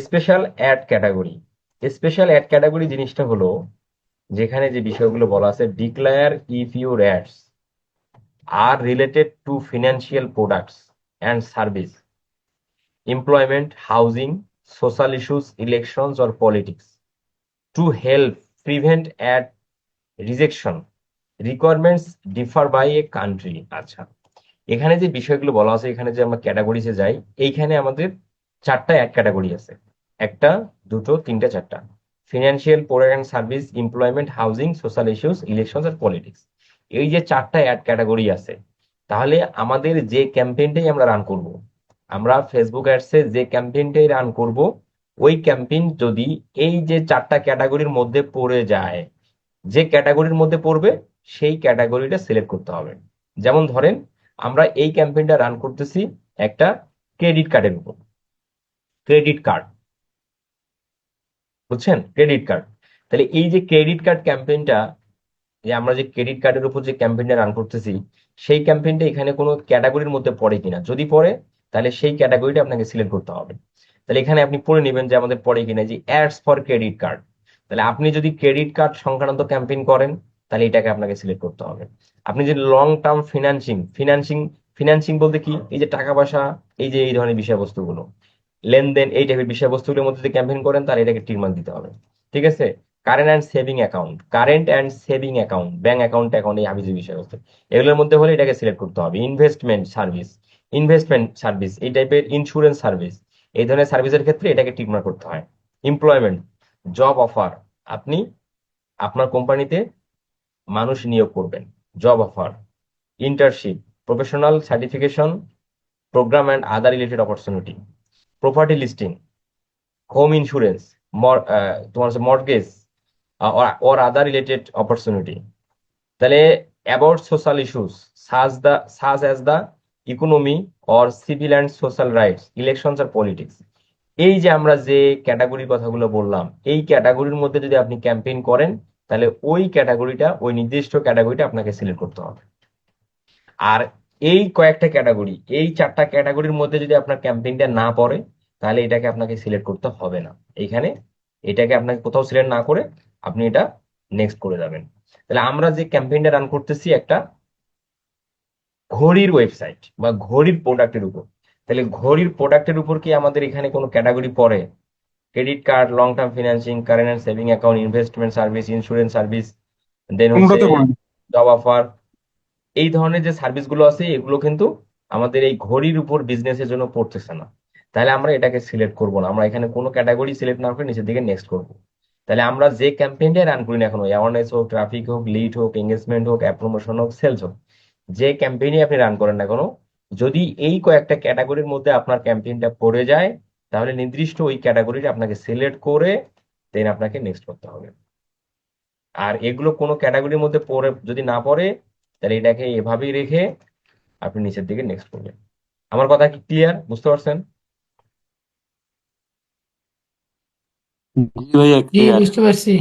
Special ad category. Special ad category জিনিসটা হলো যেখানে যে বিষয়গুলো বলা আছে, declare if your ads are related to financial products and service, employment, housing, social issues, elections, or politics. To help prevent ad rejection, requirements differ by a country. আচ্ছা, এখানে যে বিষয়গুলো বলা আছে, এখানে যে আমরা ক্যাটাগরিতে যাই, এইখানে আমাদের চারটা অ্যাড ক্যাটাগরি আছে। একটা, দুটো, তিনটা, চারটা। Financial product and service, employment, housing, social issues, elections আর পলিটিক্স। এই যে চারটা অ্যাড ক্যাটাগরি আছে, তাহলে আমাদের যে ক্যাম্পেইনটাই আমরা রান করব, আমরা ফেসবুক অ্যাডসে যে ক্যাম্পেইনটাই রান করব, ওই ক্যাম্পেইন যদি এই যে চারটা ক্যাটাগরির মধ্যে পড়ে যায়, যে ক্যাটাগরির মধ্যে পড়বে সেই ক্যাটাগরিটা সিলেক্ট করতে হবে। যেমন ধরেন, আমরা এই ক্যাম্পেইনটা রান করতেছি একটা ক্রেডিট কার্ডের উপর। ক্রেডিট কার্ড, বুঝছেন? Credit card. তাহলে এই যে ক্রেডিট কার্ড ক্যাম্পেইনটা, যে আমরা যে ক্রেডিট কার্ডের উপর যে ক্যাম্পেইনটা রান করতেছি, সেই ক্যাম্পেইনটা এখানে কোনো ক্যাটাগরির মধ্যে পড়ে কিনা, যদি পড়ে তাহলে সেই ক্যাটাগরিটা আপনাকে সিলেক্ট করতে হবে। তাহলে এখানে আপনি পড়ে নেবেন যে আমাদের পড়ে কিনা, যে অ্যাডস ফর ক্রেডিট কার্ড। তাহলে আপনি যদি ক্রেডিট কার্ড সংক্রান্ত ক্যাম্পেইন করেন, তাহলে এটাকে আপনাকে সিলেক্ট করতে হবে। আপনি যদি long term financing financing financing বলতে কি, এই যে টাকা পয়সা, এই যে এই ধরনের বিষয়বস্তুগুলো, লেনদেন, এই টাইপের বিষয়বস্তুগুলোর মধ্যে যদি ক্যাম্পেইন করেন, তাহলে এটাকে টিক মার্ক দিতে হবে। ঠিক আছে? Current and saving account, bank account, এই হাবিজাবি বিষয়বস্তু, এগুলোর মধ্যে হলে এটাকে সিলেক্ট করতে হবে। ইনভেস্টমেন্ট সার্ভিস, এই টাইপের ইন্স্যুরেন্স সার্ভিস, এই ধরনের সার্ভিসের ক্ষেত্রে এটাকে টিক মার্ক করতে হয়। এমপ্লয়মেন্ট, জব অফার, আপনি আপনার কোম্পানিতে মানুষ নিয়োগ করবেন, job offer. Internship, professional certification program and other related opportunity. Property listing, home insurance, তোমার হচ্ছে mortgage or other related opportunity. তাহলে about social issues such as the economy or civil and social rights, elections or politics. এই যে আমরা যে ক্যাটাগরির কথাগুলো বললাম, এই ক্যাটাগরির মধ্যে যদি আপনি ক্যাম্পেইন করেন, তাহলে ওই ক্যাটাগরিটা, ওই নির্দিষ্ট ক্যাটাগরিটা আপনাকে সিলেক্ট করতে হবে। আর এই কয়েকটা ক্যাটাগরি, এই চারটা ক্যাটাগরির মধ্যে যদি আপনার ক্যাম্পেইনটা না পড়ে, তাহলে এটাকে আপনাকে সিলেক্ট করতে হবে না। এইখানে এটাকে আপনাকে কোথাও সিলেক্ট না করে আপনি এটা নেক্সট করে যাবেন। তাহলে আমরা যে ক্যাম্পেইনটা রান করতেছি একটা ঘড়ির ওয়েবসাইট বা ঘড়ির প্রোডাক্টের উপর। তাহলে ঘড়ির প্রোডাক্টের উপর কি আমাদের এখানে কোনো ক্যাটাগরি পড়ে? Credit card, long term financing, current and saving account, investment service, insurance service, then হচ্ছে কোনোটাতে পড়েনি। জব অফার, এই ধরনের যে সার্ভিসগুলো আছে, এগুলো কিন্তু আমাদের এই ঘড়ির উপর বিজনেসের জন্য পড়তেছে না। তাহলে আমরা এটাকে সিলেক্ট করব না, আমরা এখানে কোনো ক্যাটাগরি সিলেক্ট না করে নিচের দিকে নেক্সট করব। তাহলে আমরা যে ক্যাম্পেইনটা রান করি না এখন, অ্যাওয়ারনেস হোক, ট্রাফিক হোক, লিড হোক, এঙ্গেজমেন্ট হোক, অ্যাপ প্রমোশন হোক, সেলস হোক, যে ক্যাম্পেইনই আপনি রান করেন না কেন, যদি এই কয়েকটা ক্যাটাগরির মধ্যে আপনার ক্যাম্পেইনটা পড়ে যায়, তাহলে নির্দিষ্ট ওই ক্যাটাগরিটা আপনাকে সিলেক্ট করে দেন আপনাকে নেক্সট করতে হবে। আর এগুলো কোনো ক্যাটাগরির মধ্যে পড়ে যদি না পড়ে, তাহলে এটাকে এভাবেই রেখে আপনি নিচের দিকে নেক্সট করবেন। আমার কথা কি ক্লিয়ার? বুঝতে পারছেন? জি ভাইয়া, জি, ক্লিয়ার। বুঝতে পারছি।